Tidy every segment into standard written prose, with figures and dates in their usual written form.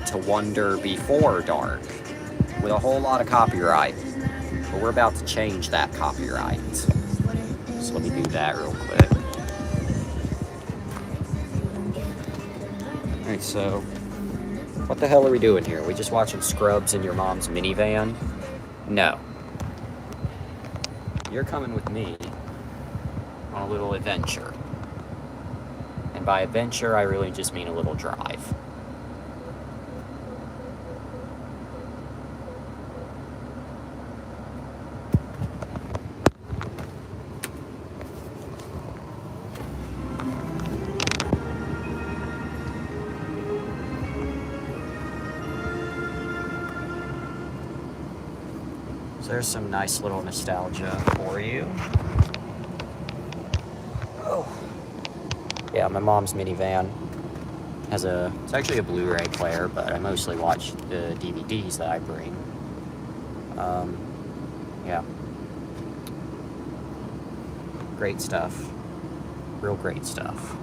to Wonder Before Dark with a whole lot of copyright. But we're about to change that copyright. So let me do that real quick. Alright, so what the hell are we doing here? We just watching Scrubs in your mom's minivan? No. You're coming with me on a little adventure. And by adventure, I really just mean a little drive. So there's some nice little nostalgia for you. Oh. Yeah, my mom's minivan has it's actually a Blu-ray player, but I mostly watch the DVDs that I bring. Yeah. Great stuff. Real great stuff.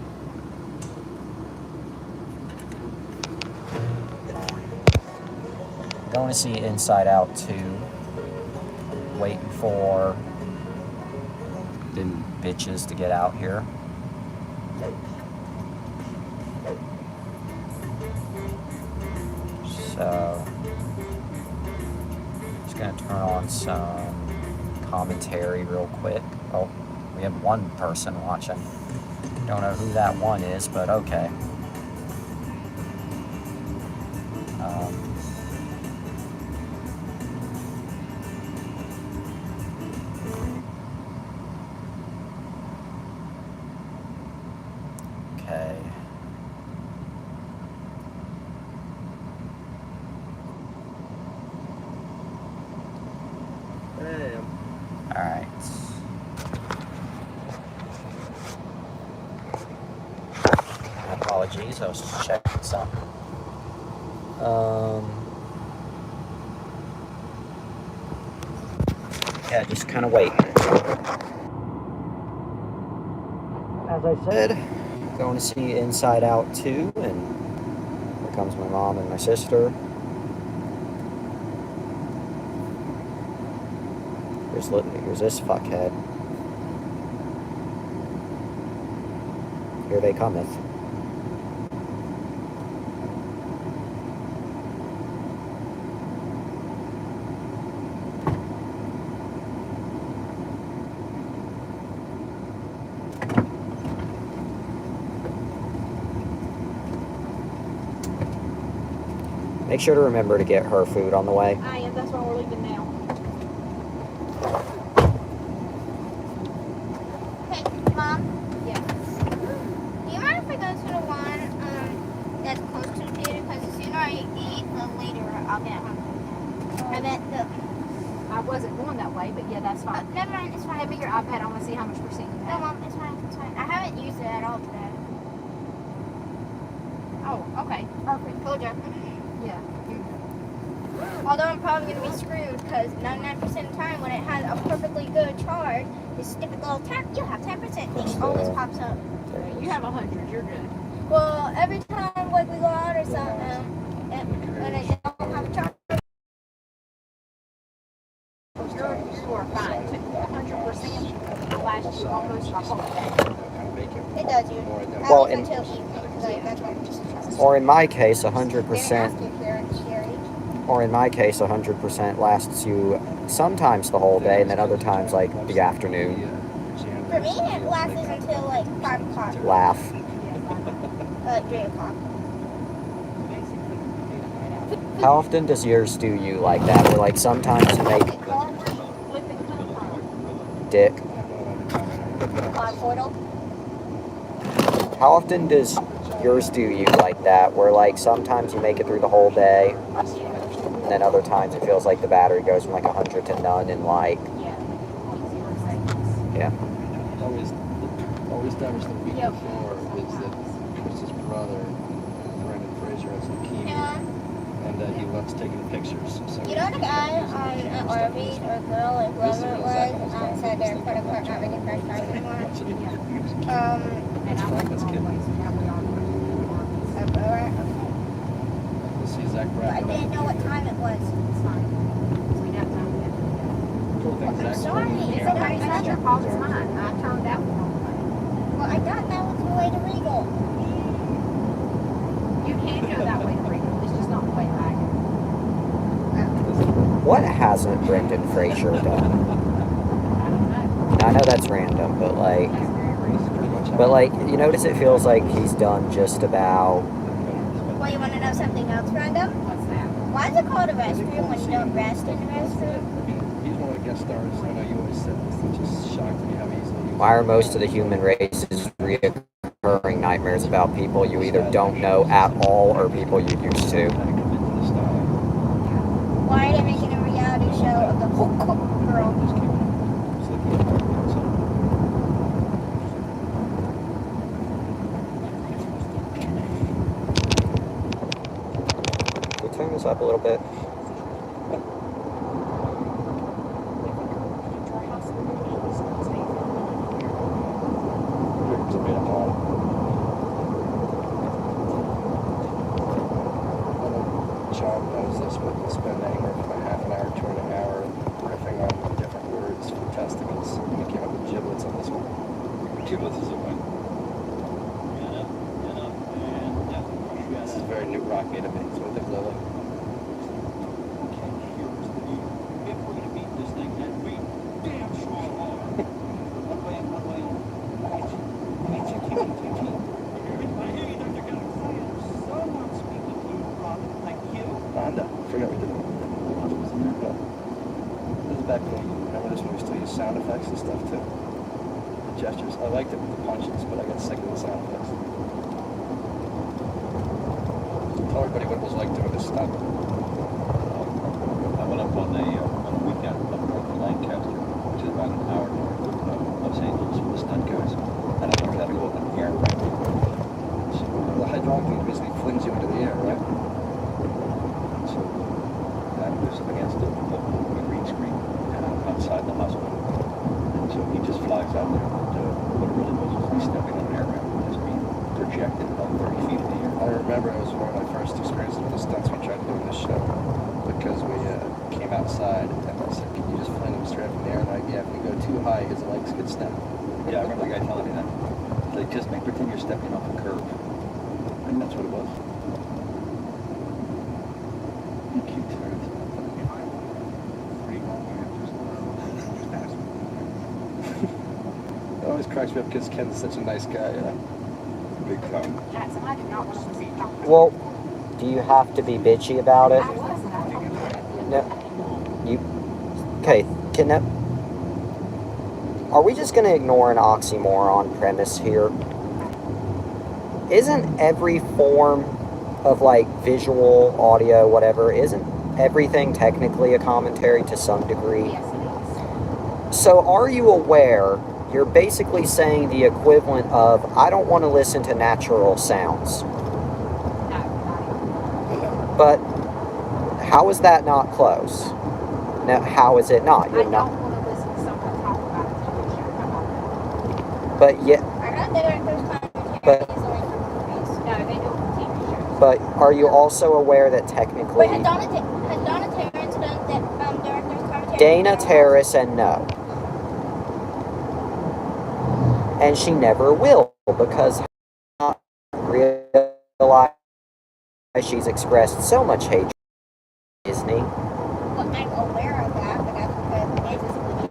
Going to see Inside Out 2. Waiting for them bitches to get out here. So, just gonna turn on some commentary real quick. Oh, we have one person watching. Don't know who that one is, but okay. Okay. Alright. Apologies, I was just checking something. Yeah, just kind of wait. As I said, going to see Inside Out 2, and here comes my mom and my sister. Here's this fuckhead. Here they cometh. Make sure to remember to get her food on the way. I am. That's why we're leaving now. Hey, Mom. Yeah. Do you mind if I go to the one that's close to the theater? Because the sooner I eat, the later I'll get hungry. I bet I wasn't going that way, but yeah, that's fine. never mind, it's fine. Hand me your iPad. I want to see how much percent you No, have. Mom, it's fine. It's fine. I haven't used it at all today. Oh, okay. Perfect. Told you. Yeah. Although I'm probably going to be screwed because 99% of the time when it has a perfectly good charge, this stupid little tap, you have 10% thing always pops up. You have 100. You're good. Well, every time like we go out or something, when I don't have a charge, You are fine. Took 100% last year almost the whole day. it does you. Well, At least until evening. Like, that's what I'm just Or in my case, They're gonna 100%. ask you if you're Sherry. Or in my case, 100% lasts you sometimes the whole day, and then other times like the afternoon. For me, it lasts until like 5 o'clock, Laugh. 3 o'clock. How often does yours do you like that? Where like sometimes you make dick. Portal. How often does yours do you like that? Where like sometimes you make it through the whole day, and then other times it feels like the battery goes from like 100 to none in like, yeah. Always damaged the week before is that Chris's brother, Brendan Fraser, has leukemia, Yeah. and he loves taking pictures. So You know the guy on Arby's or girl or whoever it was said their credit card not making credit cards anymore? And I went That's home good. and we on Alright. This is Zach But I Braff. didn't know what time it was. It's fine. We got time yet. Cool thing, Zach. Sorry, It's okay, it's not your fault, it's mine. I turned that one on. Well, I thought that was the way to Regal. You can go that way to Regal, it's just not the way back. What hasn't Brendan Fraser done? I don't know. I know that's random, but like, you notice it feels like he's done just about. Well, you want to know something else, random? What's that? Why is it called a restroom when you don't rest in the restroom? He's one of the guest stars. I know you always said this. It just shocked me how easily you. Why are most of the human race's reoccurring nightmares about people you either don't know at all or people you used to? Why are they making a reality show of the whole girl? Can we turn this up a little bit? John knows this, but we'll spend anywhere from a half an hour to an hour riffing on different words for testicles. And we came up with giblets on this one. Giblets is a win. This is very new rocky to me. So what do you think, Lily? Rhonda. I forgot we did it. This is back when, remember this when we still use sound effects and stuff too? The gestures. I liked it with the punches, but I got sick of the sound effects. Tell everybody what it was like doing this stunt. I went up on a weekend up north of Lancaster, which is about an hour north of Los Angeles with the stunt guys. And I learned how to go up in the airplane. So the hydraulic thing basically flings you into the air, right? So that was against the green screen outside the hospital. And so he just flies out there. And what it really was he's stepping on an aircraft and just being projected about 30 feet in the air. I remember it was one of my first experiences with the stunts we tried to do in this show because we came outside and I said, can you just fling him straight up in the air? And like, yeah, if we go too high, his legs could snap. Yeah, I remember the guy telling me that. Like, just pretend you're stepping off a curve. And that's what it was. Cute turns. It always cracks me up because Ken's such a nice guy, you know? Big time. Jackson, I did not want to see you. Well, do you have to be bitchy about it? I wasn't, I told you. No. You. Okay, can that. Are we just going to ignore an oxymoron premise here? Isn't every form of like visual, audio, whatever, isn't everything technically a commentary to some degree? Yes, it is. So are you aware you're basically saying the equivalent of, I don't want to listen to natural sounds? No, not But how is that not close? Now, how is it not? even. I You're don't not. want to listen to someone talk about a TV show. How about But yet, I heard that there's commentary But- is only for movies. that? No, they do it for TV shows. but are you also aware that technically Wait, has Donna Terrence done that director's commentary? Dana Terrace and no, and she never will because not realize she's expressed so much hatred for Disney. Well, I'm aware of that, but that's because it is.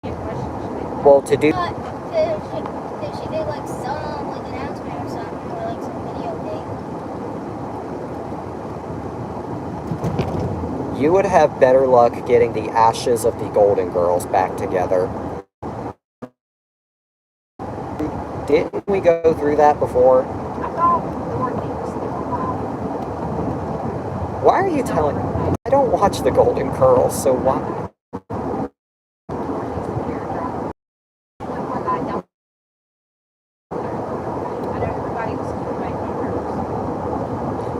Get questions. Well, to do But did she do like some like announcement or something or like some video thing? you would have better luck getting the ashes of the Golden Girls back together. Didn't we go through that before? I thought Dorothy was still alive. Why are you telling? I don't watch the Golden Girls, so why?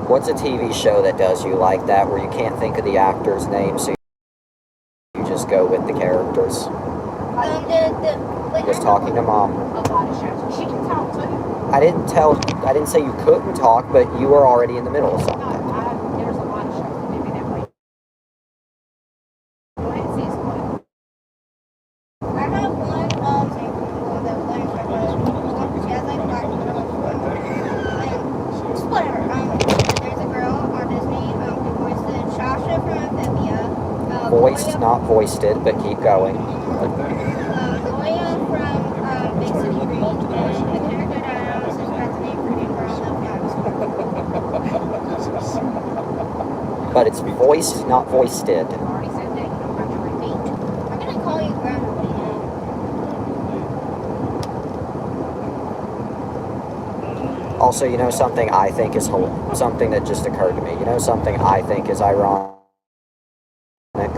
What's a TV show that does you like that, where you can't think of the actor's name, so you just go with the characters? Wait, Just talking to Mom. A lot of shows. She can talk too. I didn't say you couldn't talk, but you were already in the middle of something. There's a lot of shows that maybe that way. Go ahead and see us one. I have one example that was learned from yeah, like black just whatever. There's a girl on Disney who voiced the Shasha from Amphibia. Voiced, Gloria, not voiced it, but keep going. Gloria from Big City Green, and the character that I honestly forgot the name for him for all the But it's voiced, not voiced-ed. I've already said that. You don't have to repeat. I'm gonna call you Grandma, but Also, you know something I think is something that just occurred to me. You know something I think is ironic?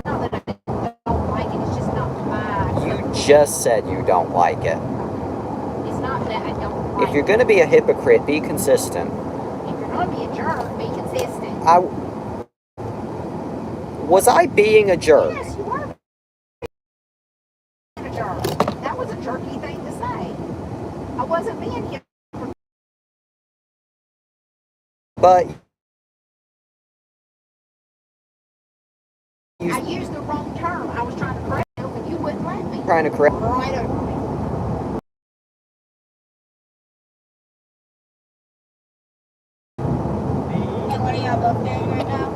Not that I don't like it. It's just not my. You just said you don't like it. It's not that I don't like If you're going to be a hypocrite, be consistent. If you're going to be a jerk, be consistent. Was I being a jerk? Yes, you were being a jerk. That was a jerky thing to say. I wasn't being here. But I used the wrong term. I was trying to correct you, but you wouldn't let me. trying to correct. Right over me. and what are y'all both doing right now?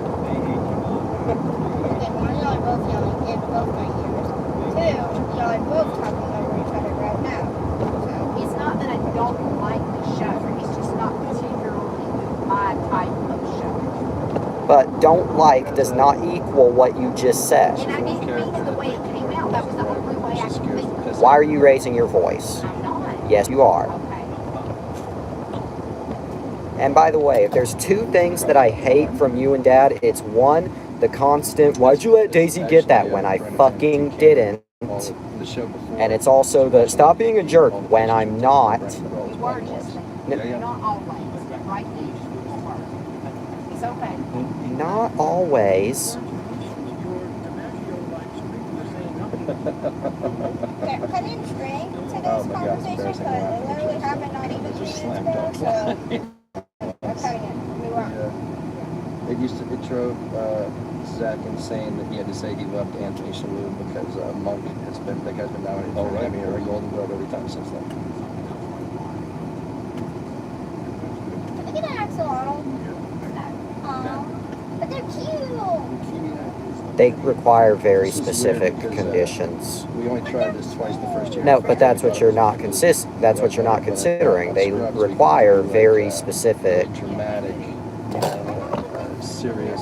Okay, one of y'all are both yelling in both my ears. Two, y'all are both talking over each other right now. So, It's not that I don't like the show. It's just not particularly my type of show. But don't like does not equal what you just said. And I didn't mean it the way it came out. That was the only way I could think of it. Why are you raising your voice? I'm not. Yes, you are. Okay. And by the way, if there's two things that I hate from you and Dad, it's one, the constant, why'd you let Daisy get that when I fucking didn't? The show before. And it's also the, stop being a jerk when I'm not. You were just then. Not always. Right now. You were. It's okay. Not always. okay, cutting string to this Oh my God, it's conversation, embarrassing. but it literally happened not even 2 minutes Slam ago, dunk. so I'm cutting it. Move on. Yeah. It drove Zach insane that he had to say he loved Anthony Shalhoub because Monk has been, that guy's been nominated for an Emmy or a Golden Globe every time since then. Look at that axolotl. But they're cute. They require very This is weird specific because, conditions. We only tried this twice the first year. No, but that's what you're not that's what you're not considering. They require very specific. Dramatic, serious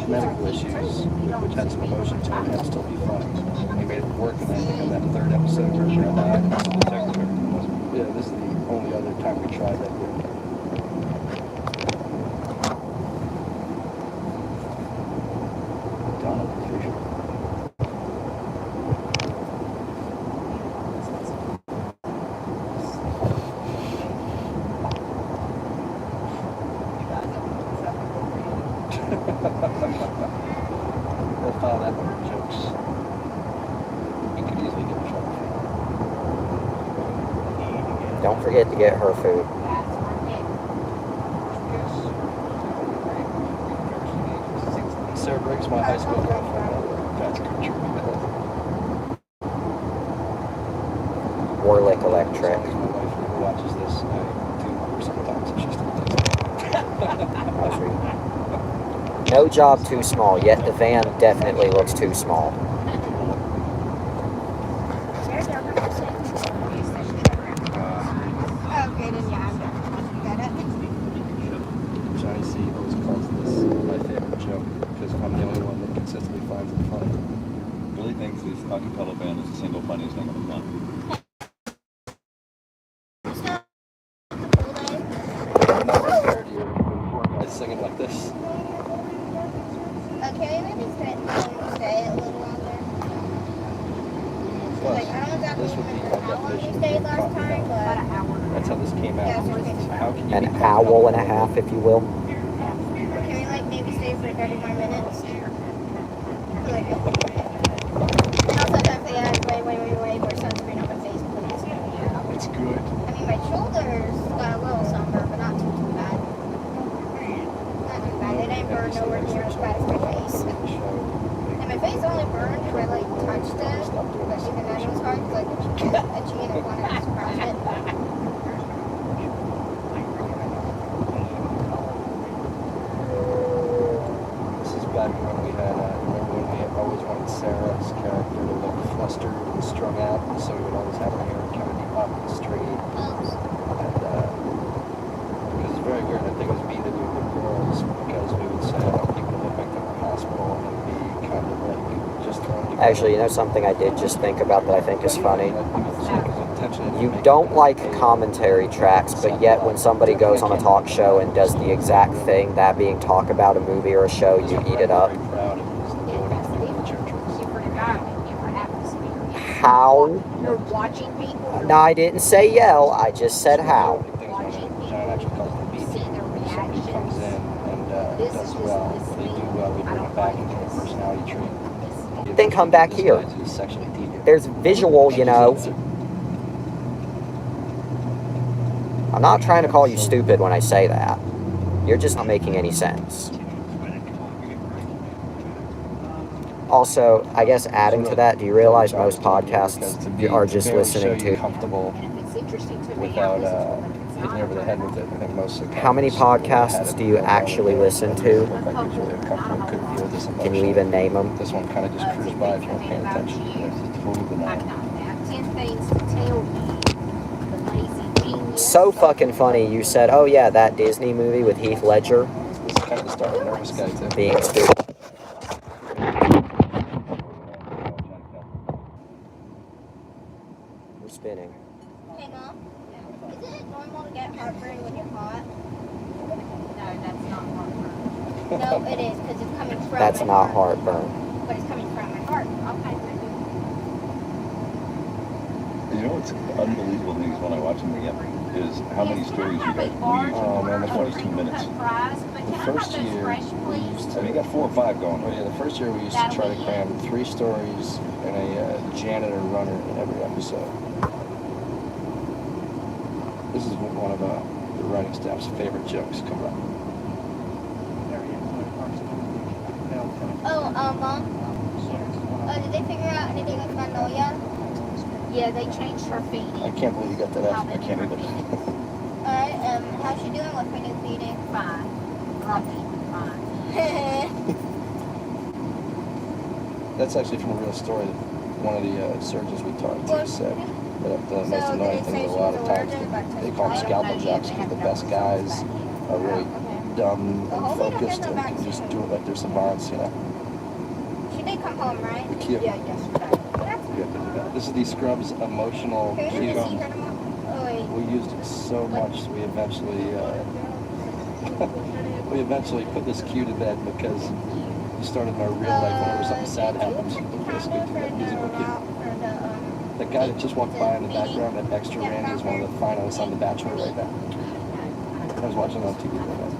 medical issues, which had some emotion to it, and still be fun. We made it work, and then in that third episode where Brett died, and also the second one. Yeah, this is the only other time we tried that. Donovan Fisher. They'll file that one for jokes. You could easily get in trouble for that. Don't forget to get her food. Sarah Briggs, my high school girlfriend. That's country. Warlick Electric. As long as my wife never watches this, I do her sometimes if she still does. No job too small, yet the van definitely looks too small. There's the other person. Okay, then yeah, I'm done. Got it? Johnny C always calls this my favorite joke because I'm the only one that consistently finds it funny. Billy thinks his acapella band is the single funniest thing of the month. I'm not compared to you when four guys singing like this. Okay, maybe stay a little longer. Plus, Like, I don't exactly this would be remember my how long we definition of stayed being last caught time, out. but About an hour. That's how this came out. Yeah, so How can you An be caught owl out? and a half, if you will. can we like maybe stay for 30 more minutes? Like, now sometimes they ask, wait, for sunscreen on my face, please. It's good. I mean, my shoulder burned nowhere near as bad as my face. And my face only burned if I like touched it. But even then it was hard because like it's itchy and I wanted to scratch it. This is back when we had, remember when we always wanted Sarah's character to look flustered and strung out, so we would always have her hair kind of up and straight. And it was very weird. I think it was mean to do with the girls because we would say, I want people to look like they're in the hospital and be kind of like just throwing people. Actually, you know something I did just think about that I think is funny? You don't like commentary tracks, but yet when somebody goes on a talk show and does the exact thing, that being talk about a movie or a show, you eat it up. You forgot different atmosphere. How? You're watching people. No, I didn't say yell, I just said how. John actually calls the beat. Somebody comes in and does well. If they do well, we bring them back into a personality trait. Then come back This here. guy's just sexually deviant. There's visual, you know. I'm not trying to call you stupid when I say that. You're just not making any sense. Also, I guess adding to that, do you realize most podcasts are just listening to... comfortable It's interesting to me. without hitting over the head with it. I think most of How many podcasts do you actually listen to? Can you even name them? This one kind of just cruised by if you weren't paying attention. It's totally I've benign. done that. 10 things to tell you. The lazy genius. So fucking funny, you said, oh yeah, that Disney movie with Heath Ledger This is kind of the start of Nervous Guy too. being stupid. We're spinning. Hey Mom, isn't it normal to get heartburn when you're hot? No, that's not heartburn. No, it is because it's coming from That's my not heart. heartburn. But it's coming from my heart. Okay, maybe. You know what's unbelievable things when I watch them again is how many stories you got. Oh, man, the first 2 minutes. The first year, we used So you to... got 4 or 5 going. Oh yeah, the first year we used to try to cram 3 stories and a janitor runner in every episode. This is one of the writing staff's favorite jokes. Come on. Oh, Mom. Did they figure out anything with Magnolia? Yeah, they changed her feeding. I can't believe you got that F. I can't either. Alright, how's she doing with her new feeding? Fine. Grumpy. Fine. That's actually from a real story. One of the surgeons we talked to said that the most So, annoying did they thing say is a she lot was of times allergic, but they call them scalpel jobs because the best guys are really dumb and focused and can just do it like they're savants, you know. She did come home, right? The key. Yeah, yesterday. You have to do that. This is the Scrubs emotional Okay, cue. did you see her tomorrow? Oh, wait. We used it so much we eventually put this cue to bed because we started in our real life whenever something sad happens. We basically do that musical cue. That guy that just walked by in the background, that extra Randy, is one of the finalists on The Bachelor right now. I was watching it on TV the other day.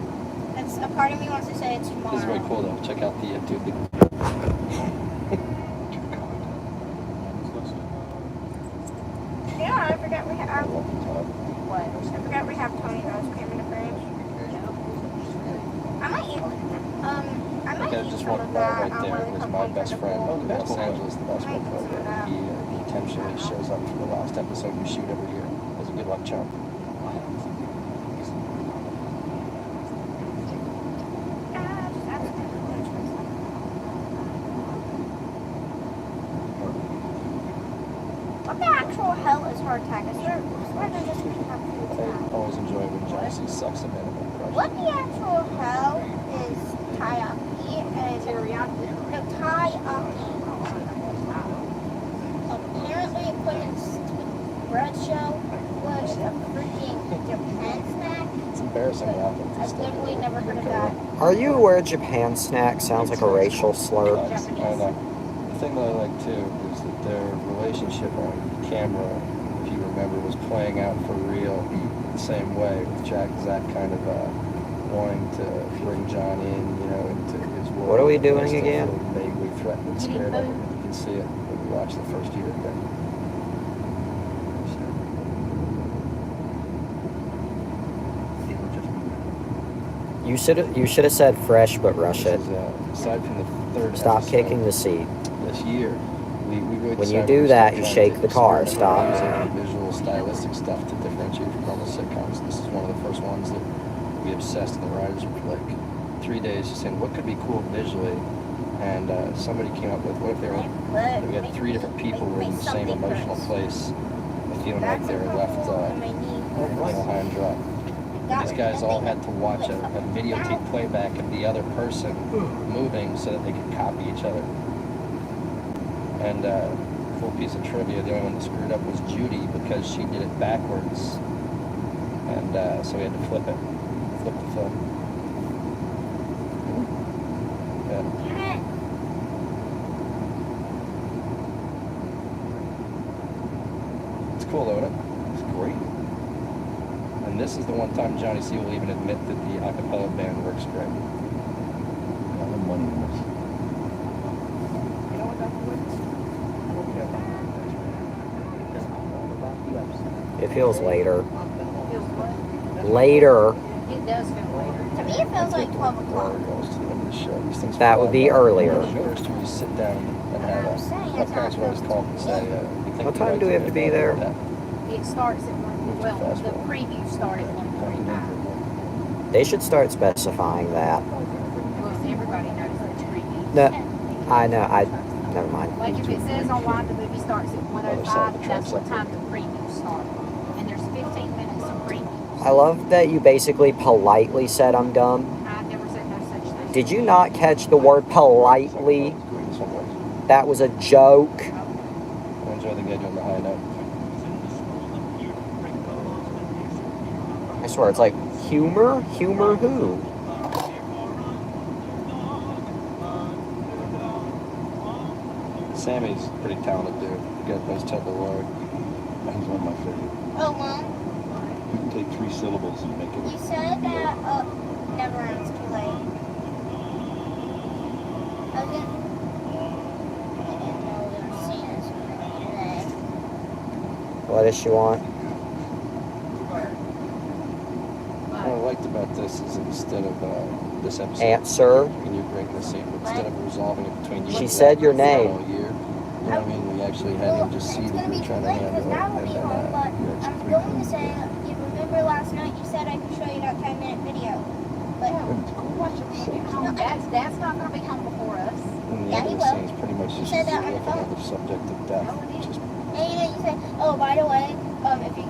That's a part of me wants to say it's tomorrow. This is very cool though. Check out the dude. Yeah, I forgot we have. What? I forgot we have Tony Rose cream in the fridge. I might eat. I might That eat just some walked of by that. right on there when we was come my home best from the friend pool. in Los Angeles, the basketball player. that. He intentionally shows up for the last episode we shoot every year as a good luck charm. What the actual hell is heart attack? I swear they're just making up food I now. always enjoy when Jesse sucks a minimum crush. What the actual hell is taiyaki and teriyaki? No, taiyaki. Apparently, according to the bread show, was a freaking Japan snack. It's embarrassing what happens. I've literally never heard of that. Are you aware Japan snack sounds like a racial slur? I know. The thing that I like too is that their relationship on camera, if you remember, was playing out for real the same way with Zach kind of wanting to bring John in, you know, into his world. What are we doing Still again? feeling vaguely threatened and scared of him. You can see it when you watch the first year of that. You should have said fresh, but rush This it. is, aside from the third Stop episode kicking the seat. this year, we really When you decided do we were that, still you trying shake to the car. experiment Stop. with using visual, stylistic stuff to differentiate from normal sitcoms. This is one of the first ones that we obsessed, and the writers were for like 3 days just saying what could be cool visually. And somebody came up with, what if they were, we had 3 different people were in the same emotional place, feeling like they were left high and dry. These guys all had to watch a videotape playback of the other person moving so that they could copy each other. And cool piece of trivia, the only one that screwed up was Judy because she did it backwards. And so we had to flip the film. Yeah. It's cool, though, isn't it? It's great. And this is the one time Johnny C will even admit that the a cappella band works great. A lot of money in this. It feels later. Feels what? Later. It does feel later. To me, it feels like 12 o'clock. Goes to the end of the show. These things That fly would be by. earlier. First, you sit down and have I'm saying my it's parents would always call and say, you think What the time do we have to be there? It starts at well, the preview started at 1:45. They should start specifying that. Well, everybody knows it's preview. No, I know. Never mind. Like if it says online the movie starts at 1:05, that's what time the previews start. And there's 15 minutes of previews. I love that you basically politely said I'm dumb. I never said no such thing. Did you not catch the word politely? That was a joke. I enjoy the guy doing the high note. I swear, it's like humor? Humor who? Sammy's a pretty talented dude. The guy that plays Ted the Lord. He's one of my favorite. Oh, Mom, You can take 3 syllables and make you it. said that, never mind, it's too late. I didn't know they were seeing us today. What does she want? What I liked about this is instead of this episode, Answer. when you bring this in, instead of resolving it between you She and said Zach your all name. year, you know what I mean? We actually had Well, him just see it's that gonna we be were too trying to late handle because it, now we'll and be then home, but you I'm actually going to say, you remember last night you said I could show you that 10-minute video. But Dad's not going to be home before us. And the Yeah, other he will. scene's pretty much He just said that on the looking at phone. the subject of death. No, it Just and you say, oh, by the way, if you,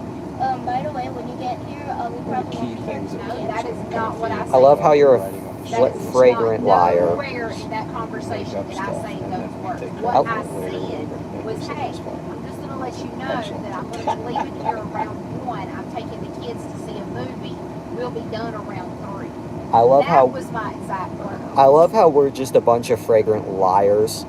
by the way, when you get here, we one of probably the key won't be here. things that No, that is not what I I love how you're a writing on the That show. is fragrant not liar. nowhere in that conversation did I say those words. Take What credit I for it later, said but was, maybe hey, it's fine. I'm just going to let you know that I'm going to be leaving here around 1. I'm taking the kids to see a movie. We'll be done around 3. I love That how was my exact word. I love how we're just a bunch of fragrant liars.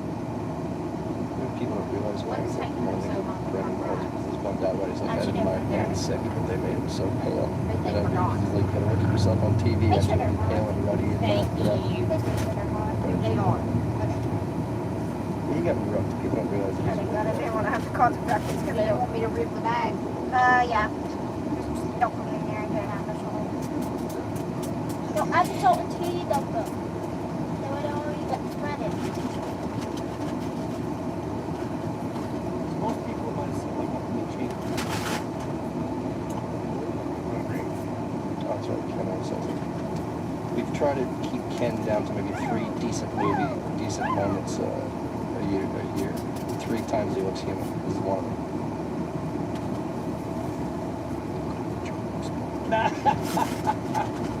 People don't realize What is taking them so long? Brendan was bummed out about it. He's like, I didn't mind being sick, but they made him so pale. They You know, forgot. he's like, gotta look at yourself on TV Make after sure they're you're pale and ruddy and Thank you know, you. This is what I want. They are. You got me rough. People don't realize it. They want to have to call the practice Do they want me to rip the bag? yeah. Just dump them in there and get it out of the hole. No, I just told until you dump them. They would already get threaded. Most people might see like a cheap. Oh, that's right. Ken always says it. We've tried to keep Ken down to maybe 3 decent moments a year. 3 times he looks human. This is one of them.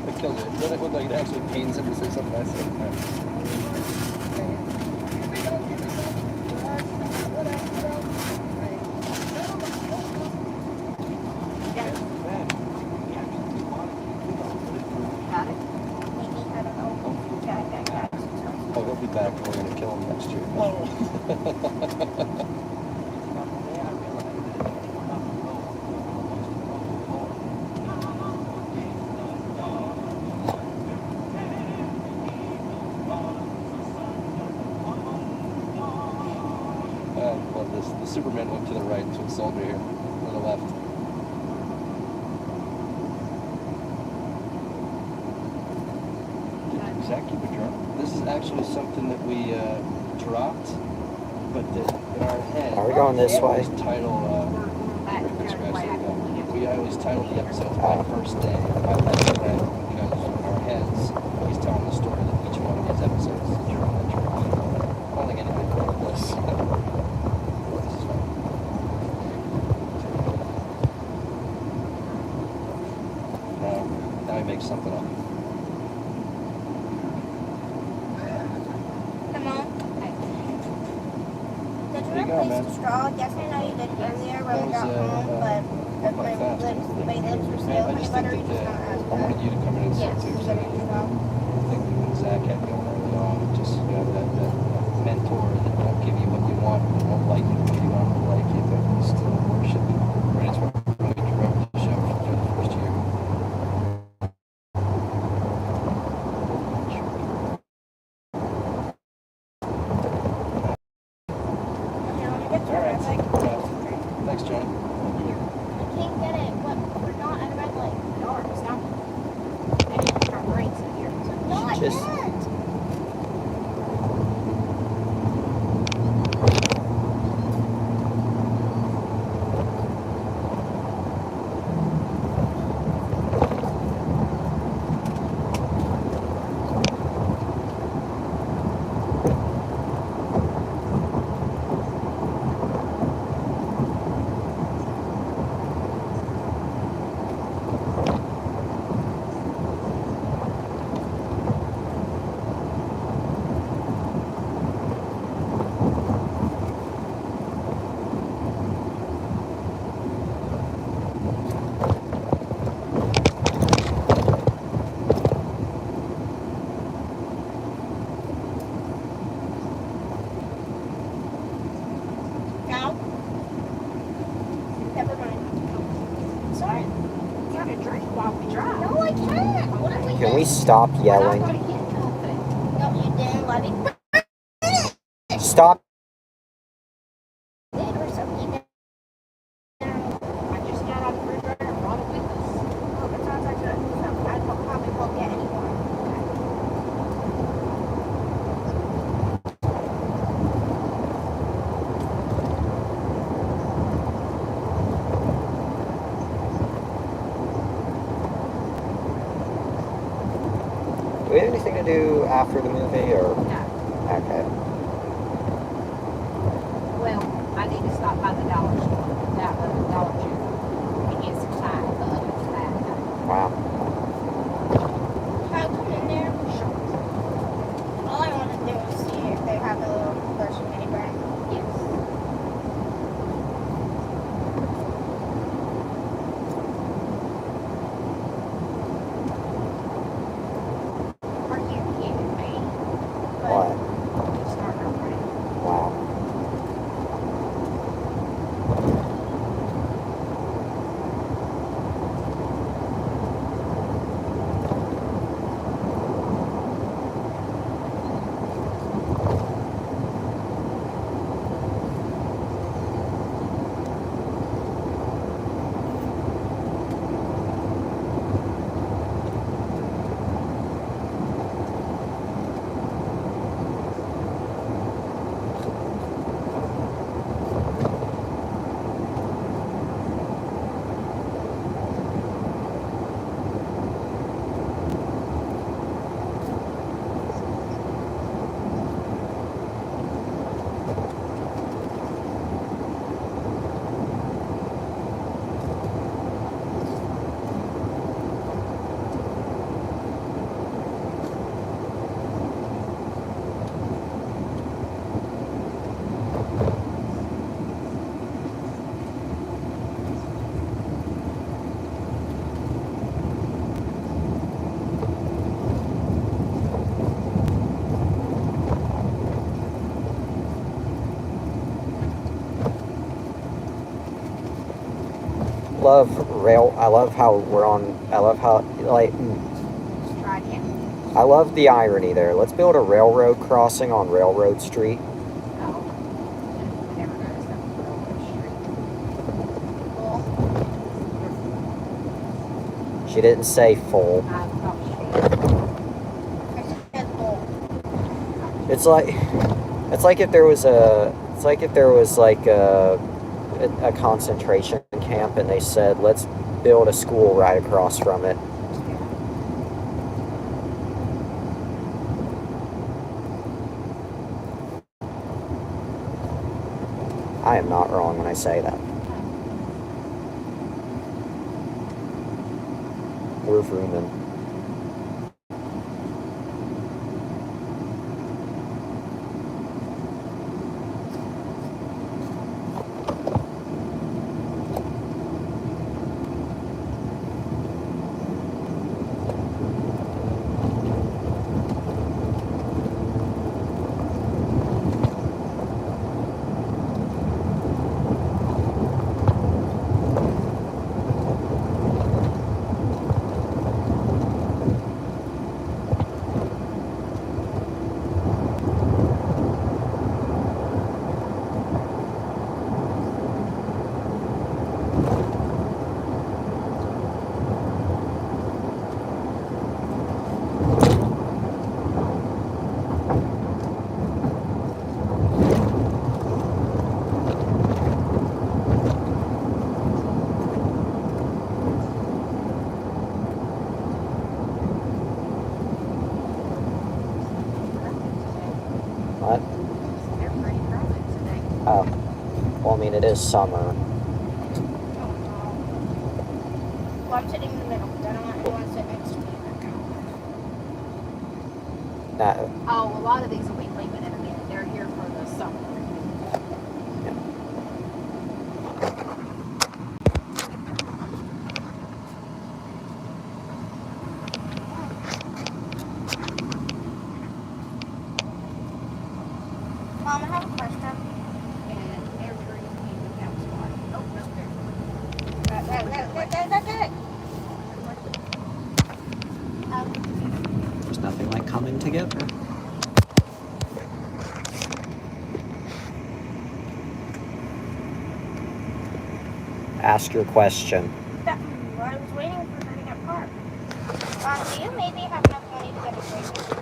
It kills it. Doesn't it look like it actually pains him to say something nice? Got it? Maybe, I don't know. Got it. Oh, he'll be back and we're going to kill him next year. Well, the Superman went to the right, so it's Soldier here, to the left. Zach keep a journal? This is actually something that we dropped, but that in our head. Are we going this we way? always title. We always title the episodes by first day. I like that because in our heads, he's telling the story of each one of these episodes. During that trip. I don't think anybody thought of this. This is fun. Now he makes something up. Come on. Did There you you go, replace man. the straw? Yes, I know you did earlier when That we got was, home, but if quite my fast. lips for sale, I honey just butter, think you just that not ask I wanted you to come in and sit Yes. too. So I think that when Zach had going early on, just you have that mentor that won't give you what you want, and won't like you when you want to like you, but still worship you. Right? It's what we drove the show for the first year. Okay, let me get to All right. it. Like, Thanks, Johnny. I can't get it. What? We're not at a red light. No, it's not. And our brains in here. No, I Just- can't. No. Never mind. Sorry. You gotta drink while we drive. No, I can't. What if we Can we hit? stop We're not yelling? gonna get nothing. No, you didn't let me. Stop. Did or something. I just got out of the refrigerator and brought it with us. Oh, it sounds like good. So I probably won't get any more. Do we have anything to do after the movie, or No. okay? Well, I need to stop by the Dollar Store, Dollar General, and get some time, but other than that, no. Wow. Can I come in there? All I want to do is see if they have a little version mini brand. Yes. Are you kidding me? What? It's starting to rain. Wow. I love how we're on. I love how Try again. I love the irony there. Let's build a railroad crossing on Railroad Street. Oh. We never noticed that was Railroad Street. Cool. She didn't say full. I thought she I said It's like if there was like a concentration camp and they said, let's build a school right across from it. I am not wrong when I say that. We're Vrooman. What? They're pretty crowded today. Oh. Well, I mean, it is summer. Well, I'm sitting in the middle because I don't want anyone to sit next to me. Oh, a lot of these will be leaving in a minute. They're here for the summer. Mom, I have a question. And every week that's one. Oh, no, there's There's nothing like coming together. Ask your question. I was waiting for her to get parked. Do you maybe have enough money to get a drink?